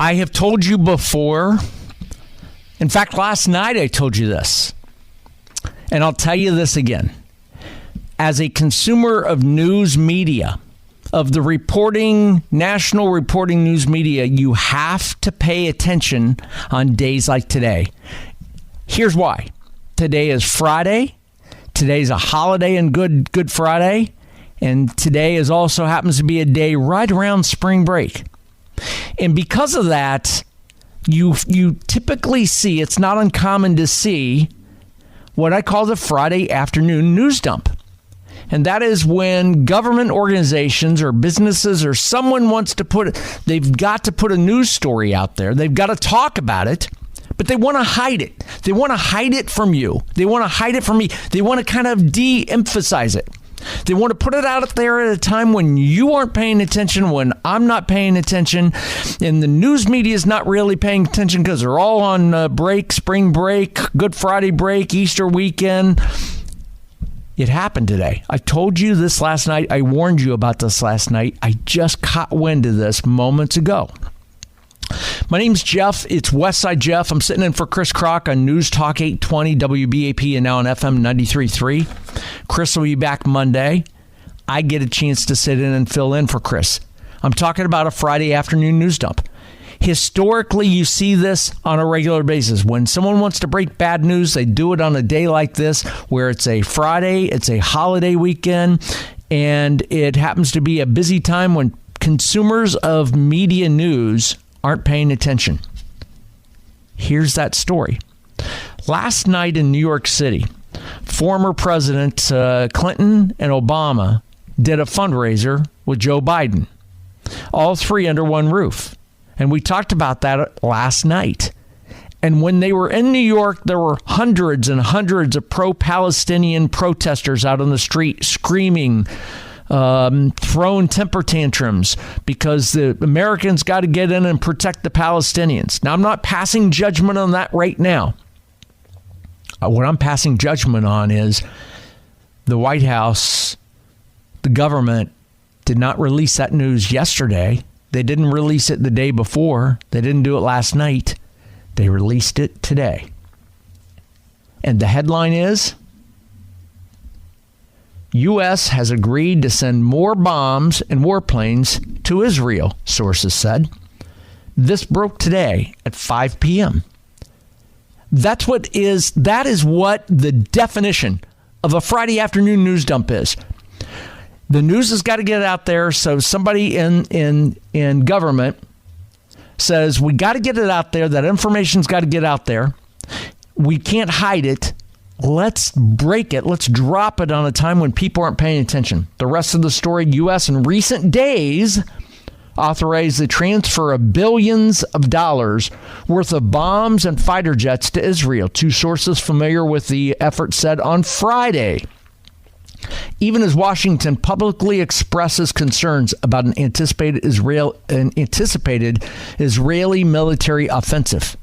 I have told you before. In fact, last night I told you this. And I'll tell you this again. As a consumer of news media, of the reporting, national reporting news media, you have to pay attention on days like today. Here's why. Today is Friday. Today's a holiday and Good Friday. And today is also happens to be a day right around spring break. And because of that, you typically see, it's not uncommon to see what I call the Friday afternoon news dump. And that is when government organizations or businesses or someone wants to they've got to put a news story out there. They've got to talk about it, but they want to hide it. They want to hide it from you. They want to hide it from me. They want to kind of de-emphasize it. They want to put it out there at a time when you aren't paying attention, when I'm not paying attention, and the news media is not really paying attention because they're all on break, spring break, Good Friday break, Easter weekend. It happened today. I told you this last night. I warned you about this last night. I just caught wind of this moments ago. My name's Jeff. It's Westside Jeff. I'm sitting in for Chris Krok on News Talk 820 WBAP and now on FM 93.3. Chris will be back Monday. I get a chance to sit in and fill in for Chris. I'm talking about a Friday afternoon news dump. Historically, you see this on a regular basis. When someone wants to break bad news, they do it on a day like this where it's a Friday, it's a holiday weekend, and it happens to be a busy time when consumers of media news aren't paying attention. Here's that story. Last night in New York City, former President Clinton and Obama did a fundraiser with Joe Biden, all three under one roof. And we talked about that last night. And when they were in New York, there were hundreds and hundreds of pro-Palestinian protesters out on the street screaming, throwing temper tantrums because the Americans got to get in and protect the Palestinians. Now, I'm not passing judgment on that right now. What I'm passing judgment on is the White House, the government did not release that news yesterday. They didn't release it the day before. They didn't do it last night. They released it today. And the headline is, U.S. has agreed to send more bombs and warplanes to Israel, sources said. This broke today at 5 p.m. That is what the definition of a Friday afternoon news dump is. The news has got to get out there, so somebody in government says, we got to get it out there. That information's got to get out there. We can't hide it. Let's break it. Let's drop it on a time when people aren't paying attention. The rest of the story, U.S. in recent days authorized the transfer of billions of dollars worth of bombs and fighter jets to Israel. Two sources familiar with the effort said on Friday. Even as Washington publicly expresses concerns about an anticipated Israeli military offensive.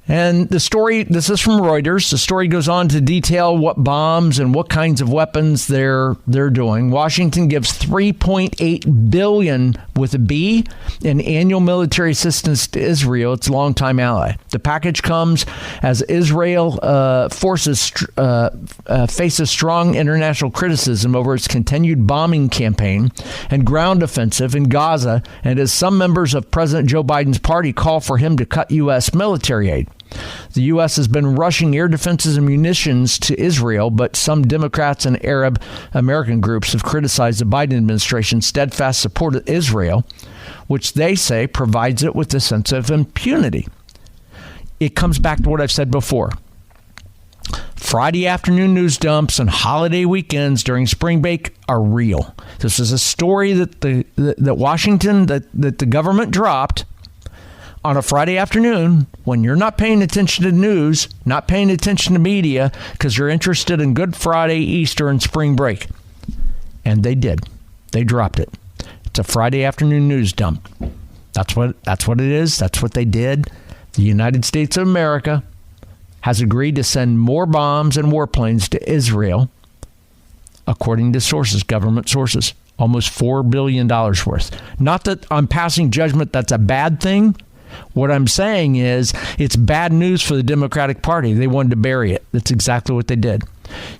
And the story, this is from Reuters. The story goes on to detail what bombs and what kinds of weapons they're doing. Washington gives $3.8 billion with a B in annual military assistance to Israel, its longtime ally. The package comes as Israel faces strong international criticism over its continued bombing campaign and ground offensive in Gaza, and as some members of President Joe Biden's party call for him to cut U.S. military aid. The U.S. has been rushing air defenses and munitions to Israel, but some Democrats and Arab American groups have criticized the Biden administration's steadfast support of Israel, which they say provides it with a sense of impunity. It comes back to what I've said before. Friday afternoon news dumps and holiday weekends during spring break are real. This is a story that Washington, that the government dropped on a Friday afternoon when you're not paying attention to news, not paying attention to media because you're interested in Good Friday, Easter, and spring break. And they did. They dropped it. It's a Friday afternoon news dump. That's what it is. That's what they did. The United States of America has agreed to send more bombs and warplanes to Israel, according to sources, government sources. almost $4 billion worth. Not that I'm passing judgment that's a bad thing. What I'm saying is it's bad news for the Democratic Party. They wanted to bury it. That's exactly what they did.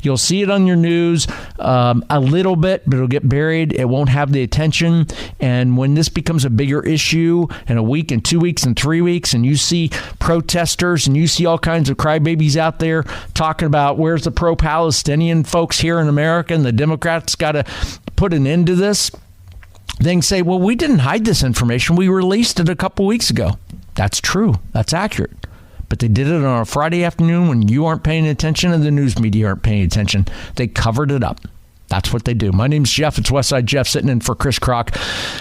You'll see it on your news a little bit, but it'll get buried. It won't have the attention. And when this becomes a bigger issue in a week and 2 weeks and 3 weeks, and you see protesters and you see all kinds of crybabies out there talking about where's the pro-Palestinian folks here in America and the Democrats got to put an end to this, then say, well, we didn't hide this information. We released it a couple weeks ago. That's true. That's accurate. But they did it on a Friday afternoon when you aren't paying attention and the news media aren't paying attention. They covered it up. That's what they do. My name's Jeff. It's Westside Jeff sitting in for Chris Krok.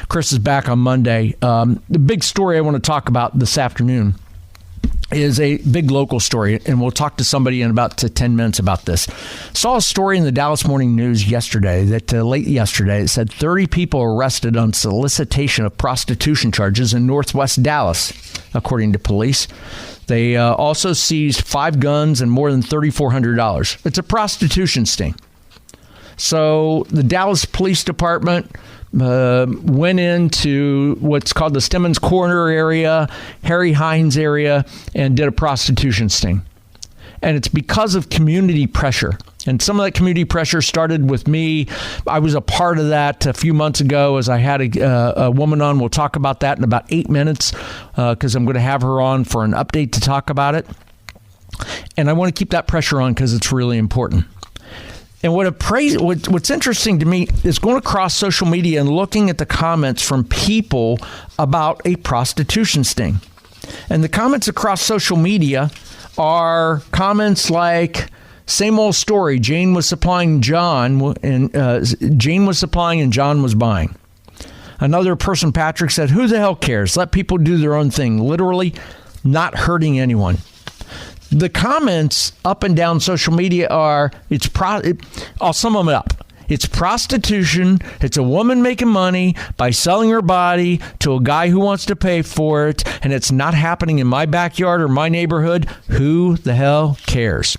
Chris is back on Monday. The big story I want to talk about this afternoon is a big local story, and we'll talk to somebody in about 10 minutes about this. Saw a story in the Dallas Morning News yesterday, that late yesterday, it said 30 people arrested on solicitation of prostitution charges in northwest Dallas, according to police. They also seized 5 guns and more than $3,400. It's a prostitution sting. So the Dallas Police Department went into what's called the Stemmons Corridor area, Harry Hines area, and did a prostitution sting. And it's because of community pressure. And some of that community pressure started with me. I was a part of that a few months ago as I had a woman on. We'll talk about that in about 8 minutes because I'm going to have her on for an update to talk about it. And I want to keep that pressure on because it's really important. And what's interesting to me is going across social media and looking at the comments from people about a prostitution sting. And the comments across social media are comments like, same old story, Jane was supplying and John was buying. Another person, Patrick, said, who the hell cares? Let people do their own thing. Literally not hurting anyone. The comments up and down social media are, I'll sum them up. It's prostitution. It's a woman making money by selling her body to a guy who wants to pay for it. And it's not happening in my backyard or my neighborhood. Who the hell cares?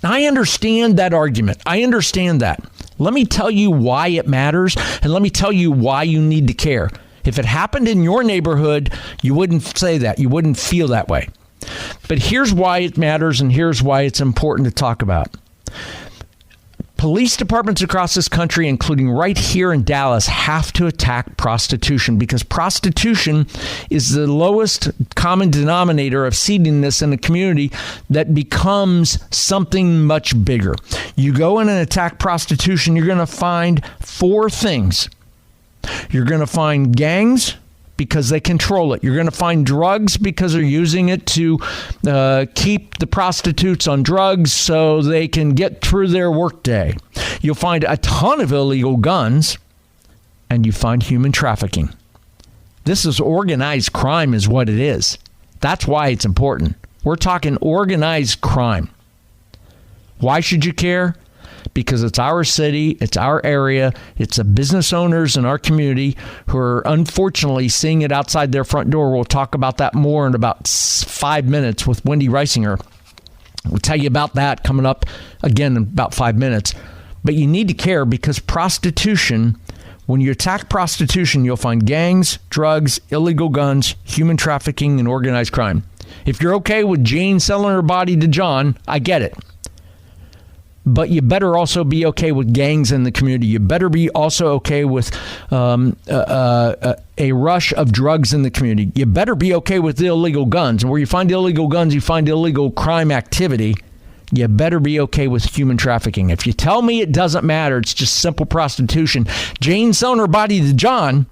I understand that argument. I understand that. Let me tell you why it matters. And let me tell you why you need to care. If it happened in your neighborhood, you wouldn't say that. You wouldn't feel that way. But here's why it matters, and here's why it's important to talk about. Police departments across this country, including right here in Dallas, have to attack prostitution because prostitution is the lowest common denominator of seediness in a community that becomes something much bigger. You go in and attack prostitution, you're going to find 4 things. You're going to find gangs, because they control it. You're going to find drugs because they're using it to keep the prostitutes on drugs so they can get through their workday. You'll find a ton of illegal guns, and you find human trafficking. This is organized crime is what it is. That's why it's important. We're talking organized crime. Why should you care? Because it's our city, it's our area, it's the business owners in our community who are unfortunately seeing it outside their front door. We'll talk about that more in about 5 minutes with Wendy Reisinger. We'll tell you about that coming up again in about 5 minutes. But you need to care because prostitution, when you attack prostitution, you'll find gangs, drugs, illegal guns, human trafficking, and organized crime. If you're okay with Jane selling her body to John, I get it. But you better also be okay with gangs in the community. You better be also okay with a rush of drugs in the community. You better be okay with the illegal guns. And where you find illegal guns, you find illegal crime activity. You better be okay with human trafficking. If you tell me it doesn't matter, it's just simple prostitution, Jane selling her body to John,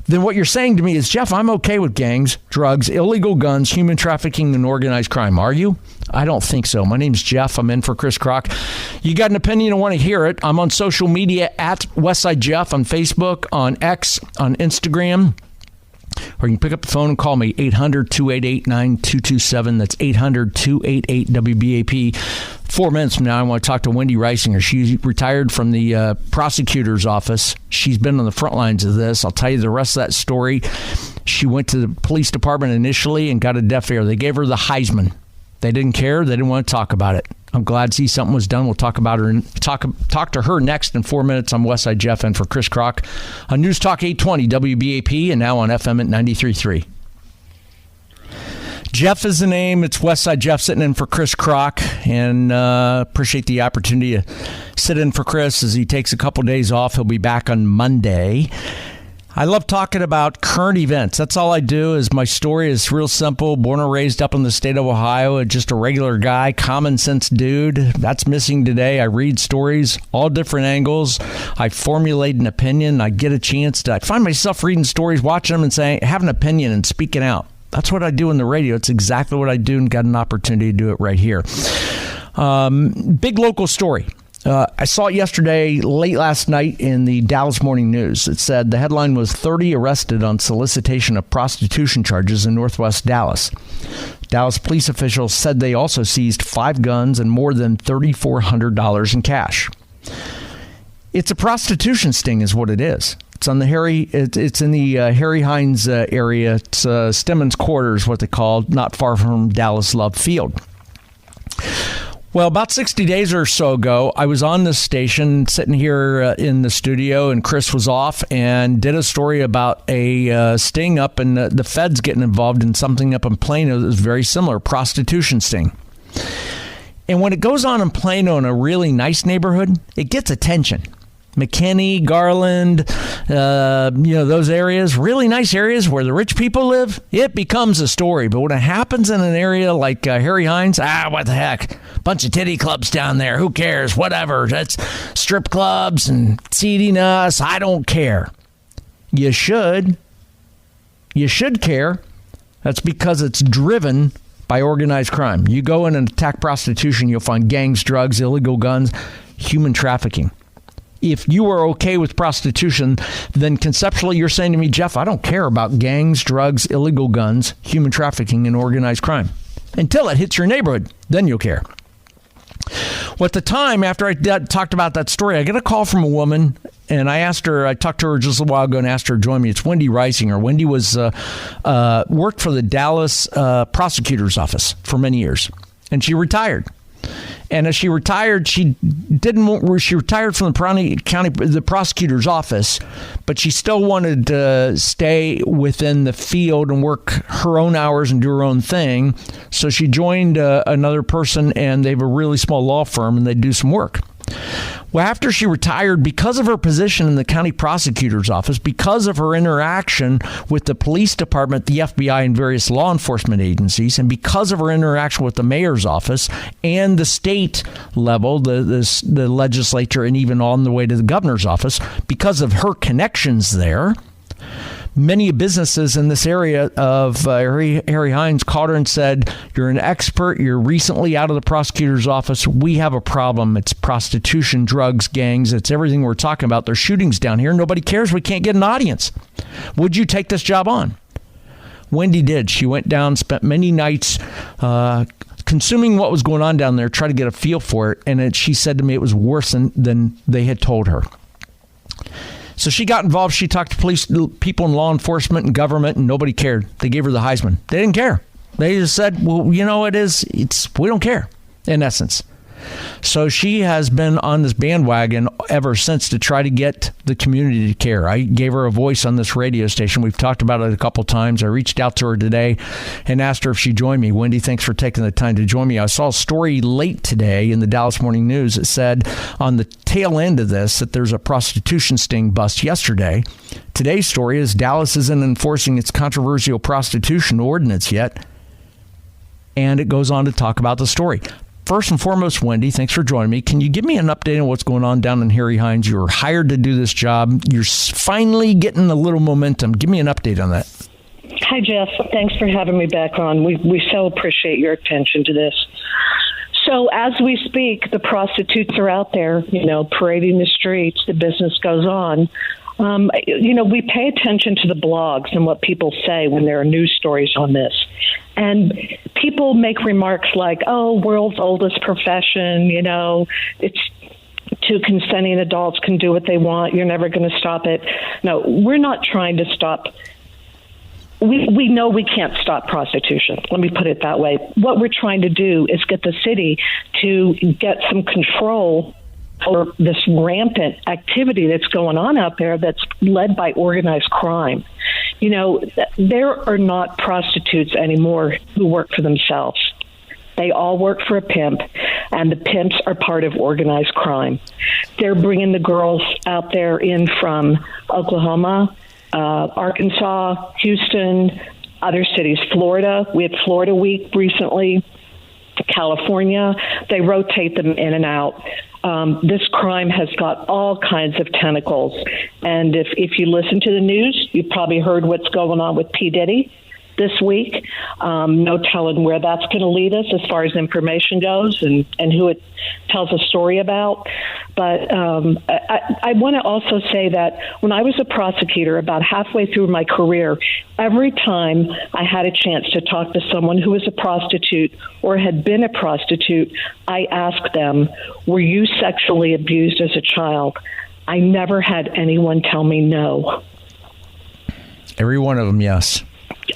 then what you're saying to me is, Jeff, I'm okay with gangs, drugs, illegal guns, human trafficking, and organized crime. Are you? I don't think so. My name's Jeff. I'm in for Chris Krok. You got an opinion and want to hear it? I'm on social media at Westside Jeff on Facebook, on X, on Instagram. Or you can pick up the phone and call me, 800-288-9227. That's 800-288-WBAP. 4 minutes from now, I want to talk to Wendy Reisinger. She retired from the prosecutor's office. She's been on the front lines of this. I'll tell you the rest of that story. She went to the police department initially and got a deaf ear. They gave her the Heisman. They didn't care. They didn't want to talk about it. I'm glad to see something was done. We'll talk about her and talk to her next in 4 minutes. I'm Westside Jeff and for Chris Krok on News Talk 820 WBAP and now on FM at 93.3. Jeff is the name. It's Westside Jeff sitting in for Chris Krok, and appreciate the opportunity to sit in for Chris as he takes a couple days off. He'll be back on Monday. I love talking about current events. That's all I do. Is my story is real simple. Born and raised up in the state of Ohio, just a regular guy, common sense dude. That's missing today. I read stories, all different angles. I formulate an opinion. I get a chance to. I find myself reading stories, watching them, and saying, have an opinion and speaking out. That's what I do in the radio. It's exactly what I do, and got an opportunity to do it right here. Big local story. I saw it yesterday, late last night in the Dallas Morning News. It said the headline was 30 arrested on solicitation of prostitution charges in Northwest Dallas. Dallas police officials said they also seized 5 guns and more than $3,400 in cash. It's a prostitution sting is what it is. It's on the It's in the Harry Hines area. It's Stemmons Corridor is what they call, not far from Dallas Love Field. Well, about 60 days or so ago, I was on this station sitting here in the studio, and Chris was off and did a story about a sting up and the feds getting involved in something up in Plano that was very similar, prostitution sting. And when it goes on in Plano in a really nice neighborhood, it gets attention. McKinney, Garland, those areas, really nice areas where the rich people live, it becomes a story. But when it happens in an area like Harry Hines, what the heck? Bunch of titty clubs down there. Who cares? Whatever. That's strip clubs and seeding us. I don't care. You should. You should care. That's because it's driven by organized crime. You go in and attack prostitution, you'll find gangs, drugs, illegal guns, human trafficking. If you are okay with prostitution, then conceptually you're saying to me, Jeff, I don't care about gangs, drugs, illegal guns, human trafficking, and organized crime. Until it hits your neighborhood, then you'll care. Well, at the time, after I talked about that story, I get a call from a woman, and I talked to her just a while ago and asked her to join me. It's Wendy Reisinger. Wendy was worked for the Dallas prosecutor's office for many years, and she retired. And as she retired, she retired from the prosecutor's office, but she still wanted to stay within the field and work her own hours and do her own thing. So she joined another person, and they have a really small law firm, and they do some work. Well, after she retired, because of her position in the county prosecutor's office, because of her interaction with the police department, the FBI, and various law enforcement agencies, and because of her interaction with the mayor's office and the state level, the legislature, and even on the way to the governor's office, because of her connections there, many businesses in this area of Harry Hines called her and said, you're an expert. You're recently out of the prosecutor's office. We have a problem. It's prostitution, drugs, gangs. It's everything we're talking about. There's shootings down here. Nobody cares. We can't get an audience. Would you take this job on? Wendy did. She went down, spent many nights consuming what was going on down there, tried to get a feel for it. And she said to me it was worse than they had told her. So she got involved. She talked to police people and law enforcement and government, and nobody cared. They gave her the Heisman. They didn't care. They just said, well, we don't care, in essence. So she has been on this bandwagon ever since to try to get the community to care. I gave her a voice on this radio station. We've talked about it a couple times. I reached out to her today and asked her if she'd join me. Wendy, thanks for taking the time to join me. I saw a story late today in the Dallas Morning News that said on the tail end of this that there's a prostitution sting bust yesterday. Today's story is Dallas isn't enforcing its controversial prostitution ordinance yet. And it goes on to talk about the story. First and foremost, Wendy, thanks for joining me. Can you give me an update on what's going on down in Harry Hines? You were hired to do this job. You're finally getting a little momentum. Give me an update on that. Hi, Jeff. Thanks for having me back on. We so appreciate your attention to this. So as we speak, the prostitutes are out there, parading the streets. The business goes on. We pay attention to the blogs and what people say when there are news stories on this. And people make remarks like, world's oldest profession, it's two consenting adults can do what they want. You're never going to stop it. No, we're not trying to stop we know we can't stop prostitution. Let me put it that way. What we're trying to do is get the city to get some control over this rampant activity that's going on out there that's led by organized crime. You know, there are not prostitutes anymore who work for themselves. They all work for a pimp, and the pimps are part of organized crime. They're bringing the girls out there in from Oklahoma, Arkansas, Houston, other cities, Florida. We had Florida Week recently, California. They rotate them in and out. This crime has got all kinds of tentacles. And if you listen to the news, you've probably heard what's going on with P. Diddy this week. No telling where that's going to lead us as far as information goes and who it tells a story about. But I want to also say that when I was a prosecutor, about halfway through my career, every time I had a chance to talk to someone who was a prostitute or had been a prostitute, I asked them, were you sexually abused as a child? I never had anyone tell me no. Every one of them, yes.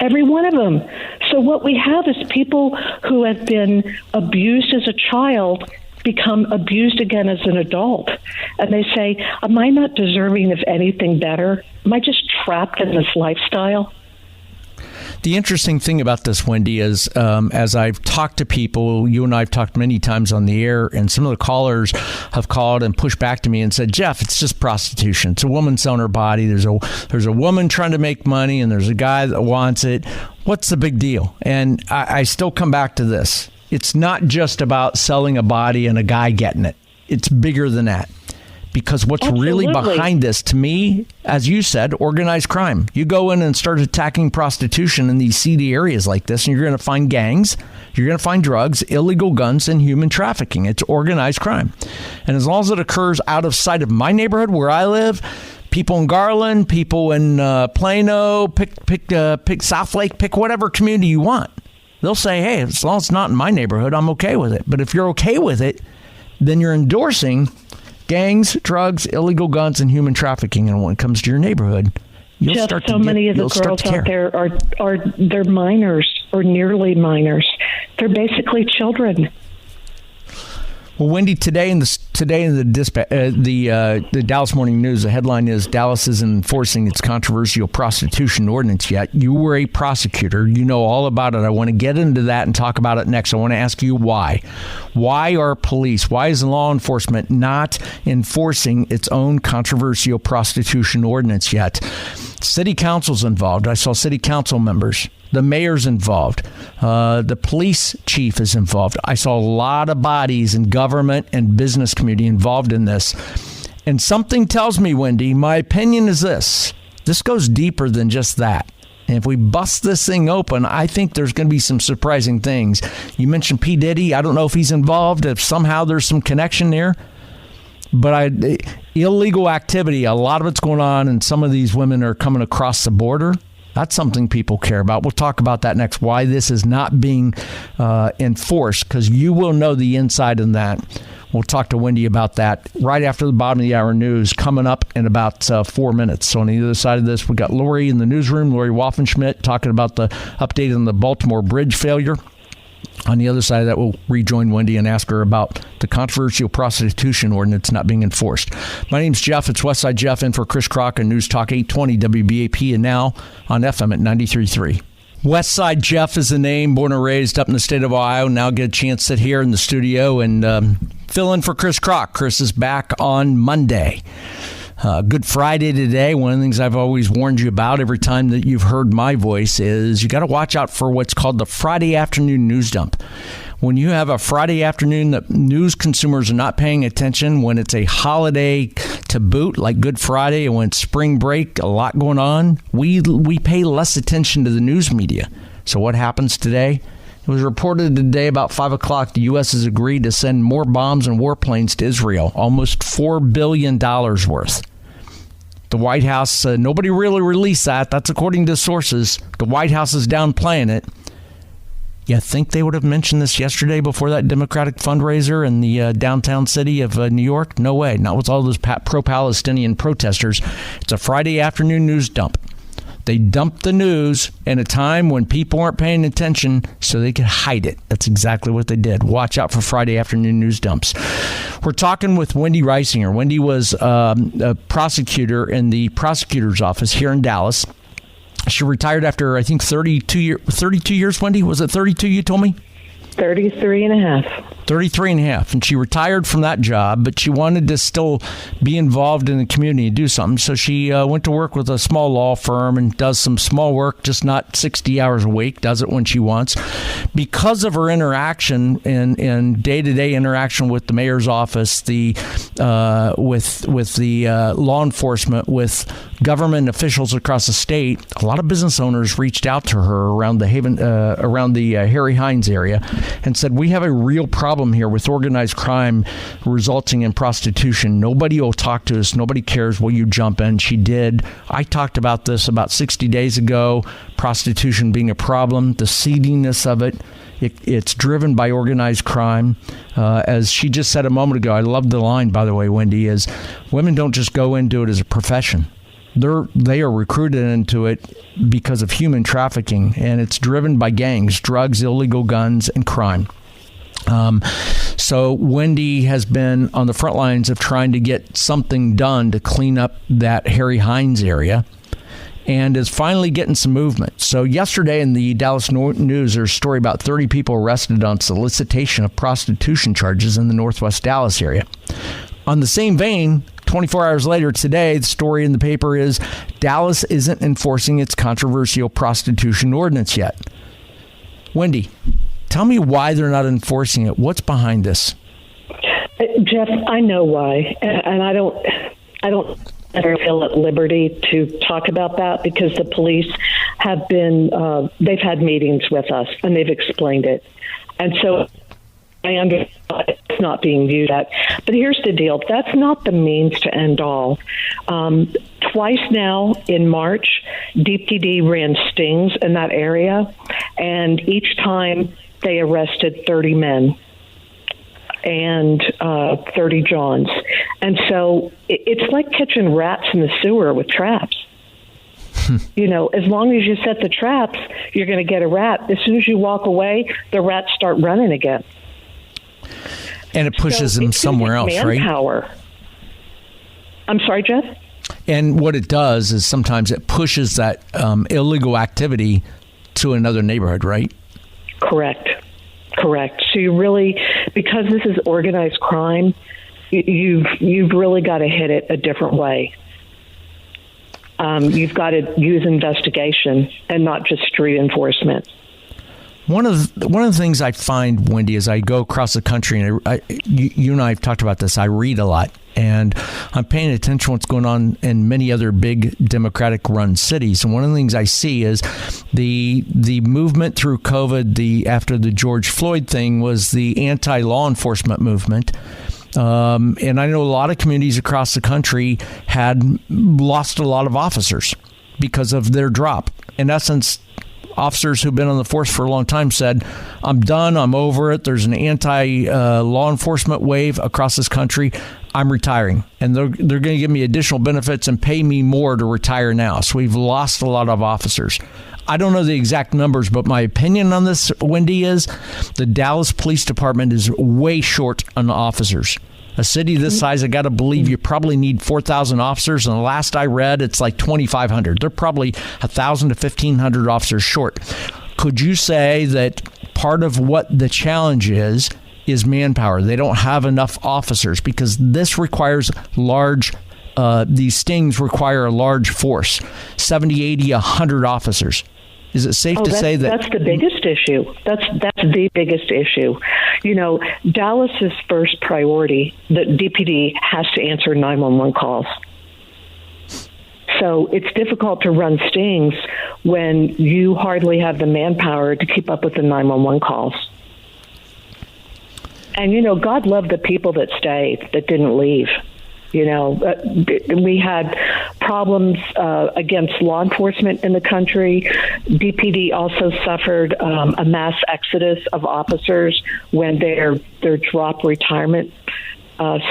Every one of them. So what we have is people who have been abused as a child become abused again as an adult. And they say, am I not deserving of anything better? Am I just trapped in this lifestyle? The interesting thing about this, Wendy, is as I've talked to people, you and I have talked many times on the air, and some of the callers have called and pushed back to me and said, Jeff, it's just prostitution. It's a woman selling her body. There's a woman trying to make money, and there's a guy that wants it. What's the big deal? And I still come back to this. It's not just about selling a body and a guy getting it. It's bigger than that. Because what's really behind this, to me, as you said, organized crime. You go in and start attacking prostitution in these seedy areas like this, and you're going to find gangs, you're going to find drugs, illegal guns, and human trafficking. It's organized crime. And as long as it occurs out of sight of my neighborhood where I live, people in Garland, people in Plano, pick South Lake, pick whatever community you want. They'll say, hey, as long as it's not in my neighborhood, I'm okay with it. But if you're okay with it, then you're endorsing gangs, drugs, illegal guns, and human trafficking. And when it comes to your neighborhood, you'll Jeff, start to so many of the girls out there are they're minors or nearly minors. They're basically children. Well, Wendy, today in the Dallas Morning News, the headline is Dallas isn't enforcing its controversial prostitution ordinance yet. You were a prosecutor. You know all about it. I want to get into that and talk about it next. I want to ask you why. Why are police, why is law enforcement not enforcing its own controversial prostitution ordinance yet? City council's involved. I saw city council members. The mayor's involved. The police chief is involved. I saw a lot of bodies in government and business community involved in this. And something tells me, Wendy, my opinion is this. This goes deeper than just that. And if we bust this thing open, I think there's going to be some surprising things. You mentioned P. Diddy. I don't know if he's involved, if somehow there's some connection there. But illegal activity, a lot of it's going on, and some of these women are coming across the border. That's something people care about. We'll talk about that next, why this is not being enforced, because you will know the inside on that. We'll talk to Wendy about that right after the bottom of the hour news coming up in about 4 minutes. So on the other side of this, we got Lori in the newsroom, Lori Waffenschmidt, talking about the update on the Baltimore bridge failure. On the other side of that, we'll rejoin Wendy and ask her about the controversial prostitution ordinance not being enforced. My name's Jeff. It's Westside Jeff in for Chris Krok on News Talk 820 WBAP and now on FM at 93.3. Westside Jeff is the name, born and raised up in the state of Ohio. Now get a chance to sit here in the studio and fill in for Chris Krok. Chris is back on Monday. Good Friday today. One of the things I've always warned you about every time that you've heard my voice is you got to watch out for what's called the Friday afternoon news dump. When you have a Friday afternoon that news consumers are not paying attention, when it's a holiday to boot, like Good Friday, and when it's spring break, a lot going on, we pay less attention to the news media. So what happens today? It was reported today about 5 o'clock the U.S. has agreed to send more bombs and warplanes to Israel, almost $4 billion worth. The White House, nobody really released that. That's according to sources. The White House is downplaying it. You think they would have mentioned this yesterday before that Democratic fundraiser in the downtown city of New York? No way. Not with all those pro-Palestinian protesters. It's a Friday afternoon news dump. They dumped the news in a time when people weren't paying attention so they could hide it. That's exactly what they did. Watch out for Friday afternoon news dumps. We're talking with Wendy Reisinger. Wendy was a prosecutor in the prosecutor's office here in Dallas. She retired after, I think, 32 years, Wendy? Was it 32 you told me? 33 and a half. 33 and a half. And she retired from that job, but she wanted to still be involved in the community and do something. So she went to work with a small law firm and does some small work, just not 60 hours a week, does it when she wants. Because of her interaction and day-to-day interaction with the mayor's office, with the law enforcement, with government officials across the state, a lot of business owners reached out to her around the Harry Hines area and said, we have a real problem here with organized crime resulting in prostitution. Nobody will talk to us. Nobody cares. Will you jump in? She did. I talked about this about 60 days ago, prostitution being a problem, the seediness of it. It's driven by organized crime. As she just said a moment ago, I love the line, by the way, Wendy, is women don't just go into it as a profession. They are recruited into it because of human trafficking, and it's driven by gangs, drugs, illegal guns, and crime. So Wendy has been on the front lines of trying to get something done to clean up that Harry Hines area, and is finally getting some movement. So yesterday in the Dallas News, there's a story about 30 people arrested on solicitation of prostitution charges in the Northwest Dallas area. On the same vein, 24 hours later today, the story in the paper is Dallas isn't enforcing its controversial prostitution ordinance yet. Wendy, tell me why they're not enforcing it. What's behind this? Jeff, I know why, and I don't ever feel at liberty to talk about that because the police have been, they've had meetings with us and they've explained it. And so I understand it's not being viewed at. But here's the deal. That's not the means to end all. Twice now in March, DPD ran stings in that area, and each time they arrested 30 men and 30 Johns. And so it's like catching rats in the sewer with traps. You know, as long as you set the traps, you're going to get a rat. As soon as you walk away, the rats start running again. And it pushes them somewhere else, right? Manpower. I'm sorry, Jeff? And what it does is sometimes it pushes that illegal activity to another neighborhood, right? Correct. So you really, because this is organized crime, you've really got to hit it a different way. You've got to use investigation and not just street enforcement. One of the things I find, Wendy, as I go across the country, and you and I have talked about this, I read a lot, and I'm paying attention to what's going on in many other big Democratic-run cities. And one of the things I see is the movement through COVID, after the George Floyd thing, was the anti-law enforcement movement. And I know a lot of communities across the country had lost a lot of officers because of their drop. In essence, officers who've been on the force for a long time said, I'm done, I'm over it. There's an anti-law enforcement wave across this country. I'm retiring. And they're going to give me additional benefits and pay me more to retire now. So we've lost a lot of officers. I don't know the exact numbers, but my opinion on this, Wendy, is the Dallas Police Department is way short on officers. A city this size, I got to believe you probably need 4,000 officers. And the last I read, it's like 2,500. They're probably 1,000 to 1,500 officers short. Could you say that part of what the challenge is manpower? They don't have enough officers because this requires these stings require a large force, 70, 80, 100 officers. Is it safe to say that that's the biggest issue? That's the biggest issue. You know, Dallas's first priority, the DPD has to answer 911 calls. So it's difficult to run stings when you hardly have the manpower to keep up with the 911 calls. And, you know, God loved the people that stayed, that didn't leave. You know, we had problems against law enforcement in the country. DPD also suffered a mass exodus of officers when their drop retirement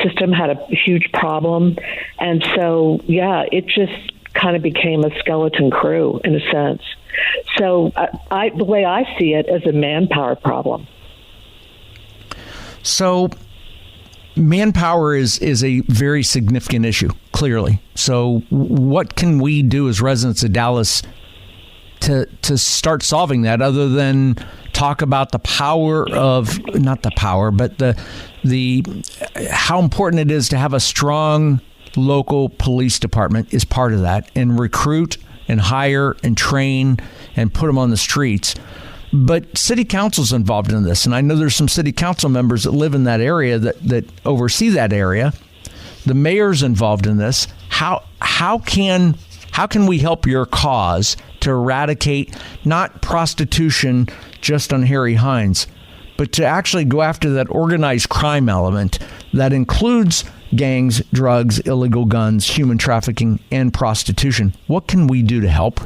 system had a huge problem. And so, yeah, it just kind of became a skeleton crew in a sense. So the way I see it is a manpower problem. So manpower is a very significant issue, clearly. So what can we do as residents of Dallas to start solving that, other than talk about the power of, not the power, but the how important it is to have a strong local police department is part of that, and recruit and hire and train and put them on the streets. But city council's involved in this, and I know there's some city council members that live in that area that oversee that area. The mayor's involved in this. How can we help your cause to eradicate not prostitution just on Harry Hines, but to actually go after that organized crime element that includes gangs, drugs, illegal guns, human trafficking, and prostitution? What can we do to help?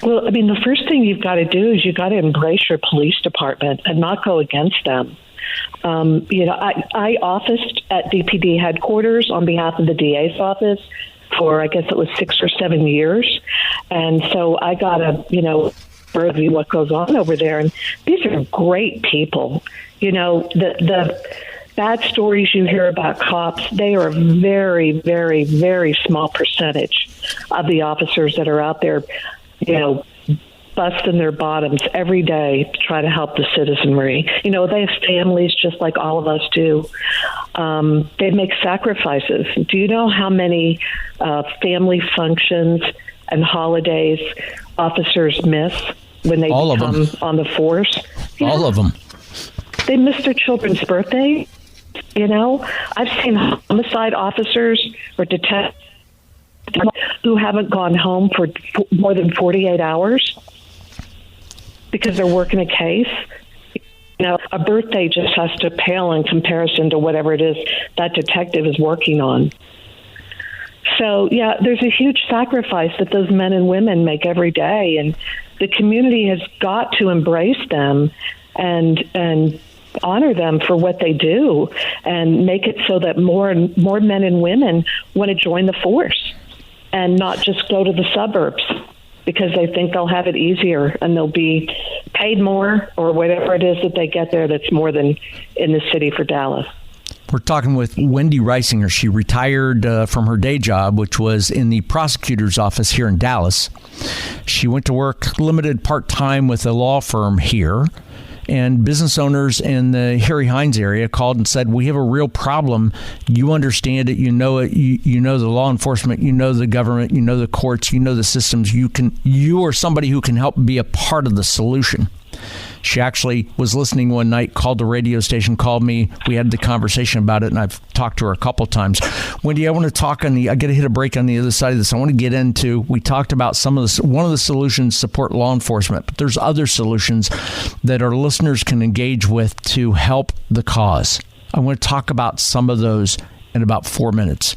Well, I mean, the first thing you've got to do is you've got to embrace your police department and not go against them. I officed at DPD headquarters on behalf of the DA's office for, I guess it was 6 or 7 years. And so I got a, overview what goes on over there. And these are great people. The bad stories you hear about cops, they are a very, very, very small percentage of the officers that are out there, busting their bottoms every day to try to help the citizenry. They have families just like all of us do. They make sacrifices. Do you know how many family functions and holidays officers miss when they become on the force? All of them. They miss their children's birthday. I've seen homicide officers or detectives who haven't gone home for more than 48 hours because they're working a case. A birthday just has to pale in comparison to whatever it is that detective is working on. So, there's a huge sacrifice that those men and women make every day, and the community has got to embrace them and honor them for what they do and make it so that more and more men and women want to join the force and not just go to the suburbs because they think they'll have it easier and they'll be paid more or whatever it is that they get there that's more than in the city for Dallas. We're talking with Wendy Reisinger. She retired from her day job, which was in the prosecutor's office here in Dallas. She went to work limited part-time with a law firm here. And business owners in the Harry Hines area called and said, we have a real problem. You understand it. You know it. You know the law enforcement. You know the government. You know the courts. You know the systems. You are somebody who can help be a part of the solution. She actually was listening one night, called the radio station, called me. We had the conversation about it, and I've talked to her a couple times. Wendy, I want to talk I got to hit a break on the other side of this. I want to get into, we talked about one of the solutions, support law enforcement, but there's other solutions that our listeners can engage with to help the cause. I want to talk about some of those in about 4 minutes.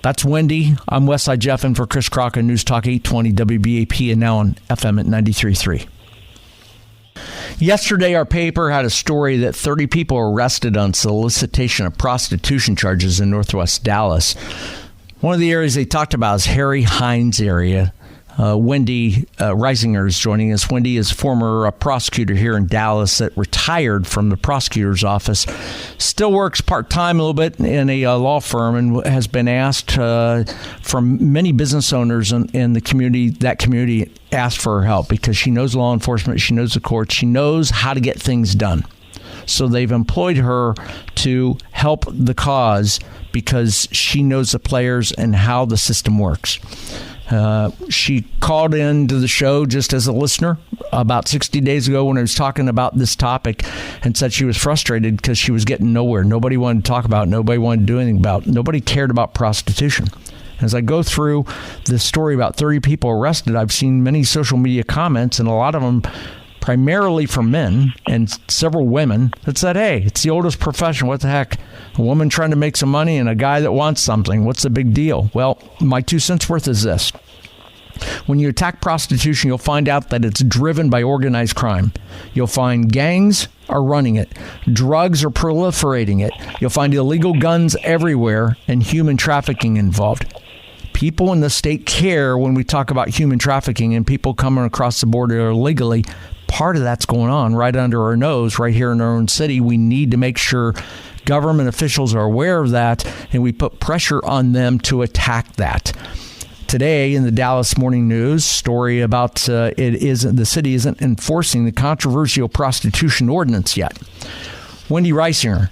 That's Wendy. I'm Westside Jeff, and for Chris Krok on News Talk 820 WBAP and now on FM at 93.3. Yesterday, our paper had a story that 30 people were arrested on solicitation of prostitution charges in Northwest Dallas. One of the areas they talked about is Harry Hines area. Wendy Reisinger is joining us. Wendy is former prosecutor here in Dallas that retired from the prosecutor's office. Still works part-time a little bit in a law firm and has been asked from many business owners in the community, that community asked for her help because she knows law enforcement, she knows the courts, she knows how to get things done. So they've employed her to help the cause because she knows the players and how the system works. She called into the show just as a listener about 60 days ago when I was talking about this topic and said she was frustrated because she was getting nowhere. Nobody wanted to talk about it. Nobody wanted to do anything about it. Nobody cared about prostitution. As I go through this story about 30 people arrested, I've seen many social media comments, and a lot of them primarily from men and several women that said, hey, it's the oldest profession. What the heck? A woman trying to make some money and a guy that wants something. What's the big deal? Well, my 2 cents worth is this. When you attack prostitution, you'll find out that it's driven by organized crime. You'll find gangs are running it. Drugs are proliferating it. You'll find illegal guns everywhere and human trafficking involved. People in the state care when we talk about human trafficking and people coming across the border illegally. Part of that's going on right under our nose, right here in our own city. We need to make sure government officials are aware of that, and we put pressure on them to attack that. Today in the Dallas Morning News, story about the city isn't enforcing the controversial prostitution ordinance yet. Wendy Reisinger,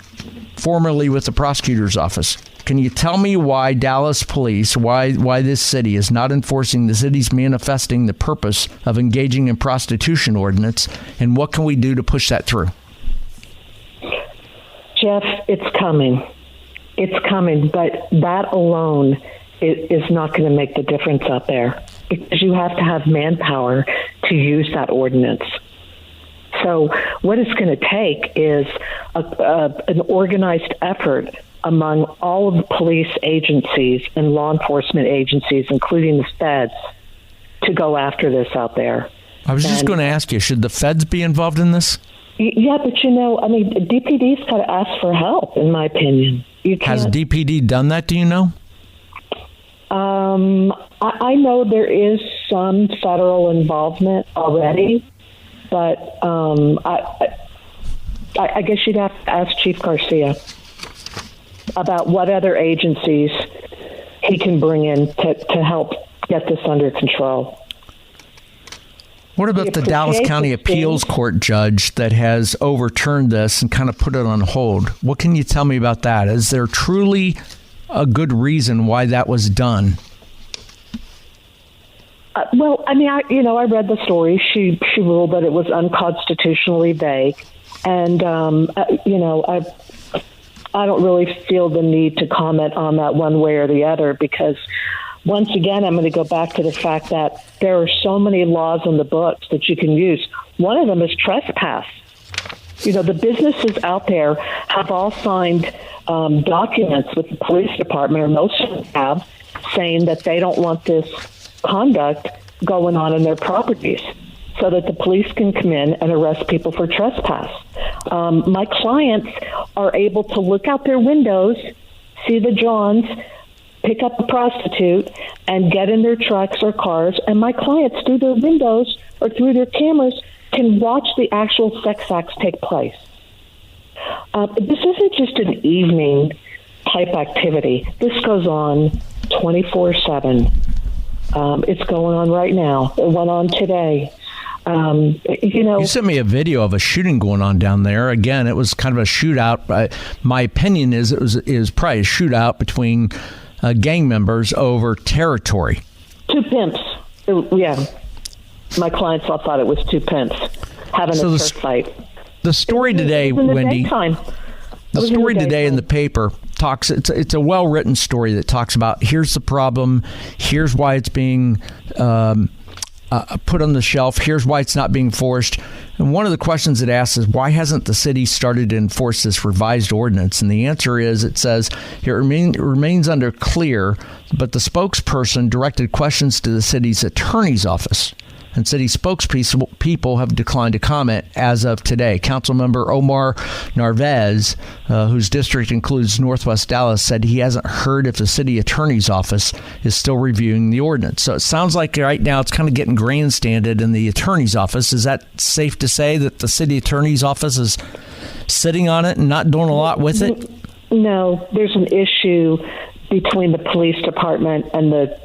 formerly with the prosecutor's office. Can you tell me why Dallas police, why this city is not enforcing the city's manifesting the purpose of engaging in prostitution ordinance, and what can we do to push that through? Jeff, it's coming. It's coming, but that alone is not going to make the difference out there, because you have to have manpower to use that ordinance. So what it's going to take is an organized effort among all of the police agencies and law enforcement agencies, including the feds, to go after this out there. I was just going to ask you, should the feds be involved in this? Yeah, but DPD's got to ask for help, in my opinion. Has DPD done that, do you know? I know there is some federal involvement already, but I guess you'd have to ask Chief Garcia about what other agencies he can bring in to help get this under control. What about the Dallas County Appeals Court judge that has overturned this and kind of put it on hold? What can you tell me about that? Is there truly a good reason why that was done? Well, I read the story. She ruled that it was unconstitutionally vague, and I don't really feel the need to comment on that one way or the other, because once again, I'm going to go back to the fact that there are so many laws in the books that you can use. One of them is trespass. The businesses out there have all signed documents with the police department, or most of them have, saying that they don't want this conduct going on in their properties, so that the police can come in and arrest people for trespass. My clients are able to look out their windows, see the Johns, pick up a prostitute, and get in their trucks or cars, and my clients, through their windows or through their cameras, can watch the actual sex acts take place. This isn't just an evening type activity. This goes on 24/7. It's going on right now. It went on today. You sent me a video of a shooting going on down there. Again, it was kind of a shootout. My opinion is it was probably a shootout between gang members over territory. Two pimps. Yeah. My clients all thought it was two pimps having a fist fight. The story today, Wendy, the story today in the paper talks, it's a well-written story that talks about, here's the problem, here's why it's being put on the shelf, here's why it's not being enforced. And one of the questions it asks is, why hasn't the city started to enforce this revised ordinance? And the answer is, it says, it remains unclear, but the spokesperson directed questions to the city's attorney's office. And city spokespeople have declined to comment as of today. Councilmember Omar Narvez, whose district includes Northwest Dallas, said he hasn't heard if the city attorney's office is still reviewing the ordinance. So it sounds like right now it's kind of getting grandstanded in the attorney's office. Is that safe to say that the city attorney's office is sitting on it and not doing a lot with it? No, there's an issue between the police department and the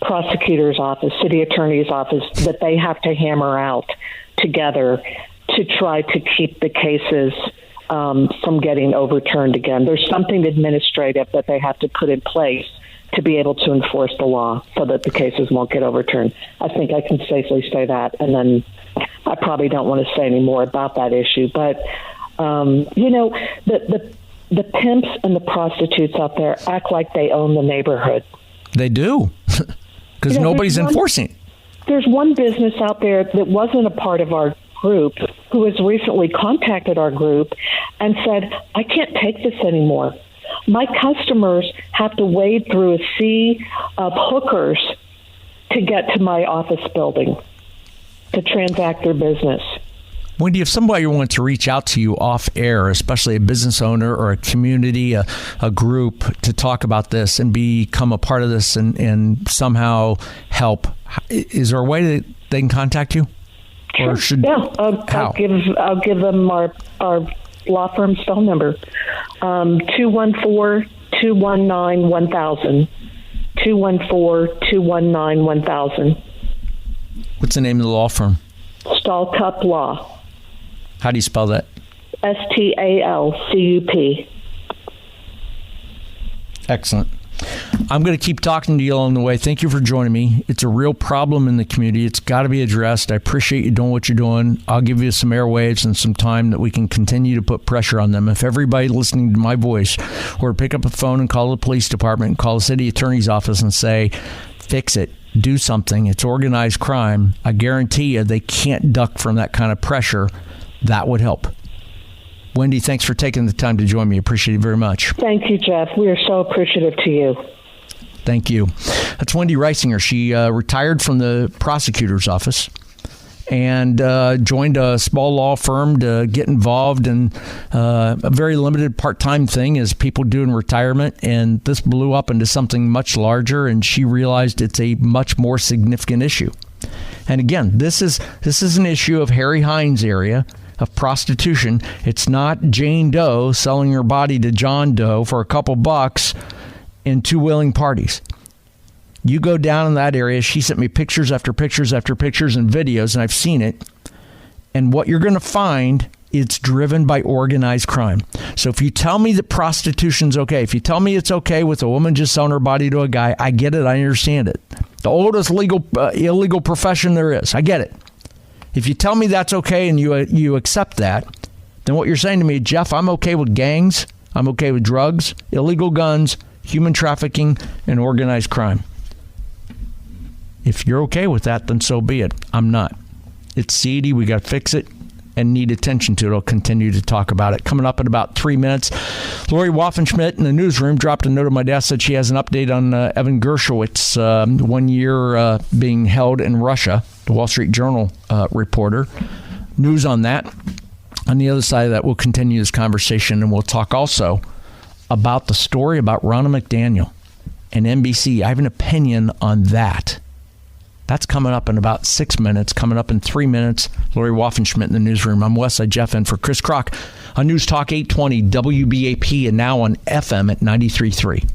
prosecutor's office, city attorney's office, that they have to hammer out together to try to keep the cases from getting overturned again. There's something administrative that they have to put in place to be able to enforce the law so that the cases won't get overturned. I think I can safely say that, and then I probably don't want to say any more about that issue. But, the pimps and the prostitutes out there act like they own the neighborhood. They do. Because nobody's enforcing it. There's one business out there that wasn't a part of our group who has recently contacted our group and said, I can't take this anymore. My customers have to wade through a sea of hookers to get to my office building to transact their business. Wendy, if somebody wants to reach out to you off air, especially a business owner or a community, a group, to talk about this and become a part of this and somehow help, is there a way that they can contact you? Sure. I'll give them our law firm's phone number, 214-219-1000. 214-219-1000. What's the name of the law firm? Stalcup Law. How do you spell that? Stalcup. Excellent. I'm going to keep talking to you along the way. Thank you for joining me. It's a real problem in the community. It's got to be addressed. I appreciate you doing what you're doing. I'll give you some airwaves and some time that we can continue to put pressure on them. If everybody listening to my voice were to pick up a phone and call the police department and call the city attorney's office and say, fix it, do something, it's organized crime, I guarantee you they can't duck from that kind of pressure. That would help. Wendy, thanks for taking the time to join me. Appreciate it very much. Thank you, Jeff. We are so appreciative to you. Thank you. That's Wendy Reisinger. She retired from the prosecutor's office and joined a small law firm to get involved in a very limited part-time thing as people do in retirement. And this blew up into something much larger, and she realized it's a much more significant issue. And again, this is an issue of Harry Hines area, of prostitution. It's not Jane Doe selling her body to John Doe for a couple bucks in two willing parties. You go down in that area. She sent me pictures after pictures after pictures and videos, and I've seen it. And what you're going to find, it's driven by organized crime. So if you tell me that prostitution's okay, if you tell me it's okay with a woman just selling her body to a guy, I get it. I understand it. The oldest illegal profession there is. I get it. If you tell me that's okay and you accept that, then what you're saying to me, Jeff, I'm okay with gangs, I'm okay with drugs, illegal guns, human trafficking, and organized crime. If you're okay with that, then so be it. I'm not. It's seedy. We got to fix it and need attention to it. I'll continue to talk about it. Coming up in about 3 minutes, Lori Waffenschmidt in the newsroom dropped a note on my desk that she has an update on Evan Gershowitz, 1 year being held in Russia. The Wall Street Journal reporter. News on that. On the other side of that, we'll continue this conversation, and we'll talk also about the story about Ronna McDaniel and NBC. I have an opinion on that. That's coming up in about 6 minutes. Coming up in 3 minutes, Lori Waffenschmidt in the newsroom. I'm Westside Jeff in for Chris Krok on News Talk 820 WBAP and now on FM at 93.3.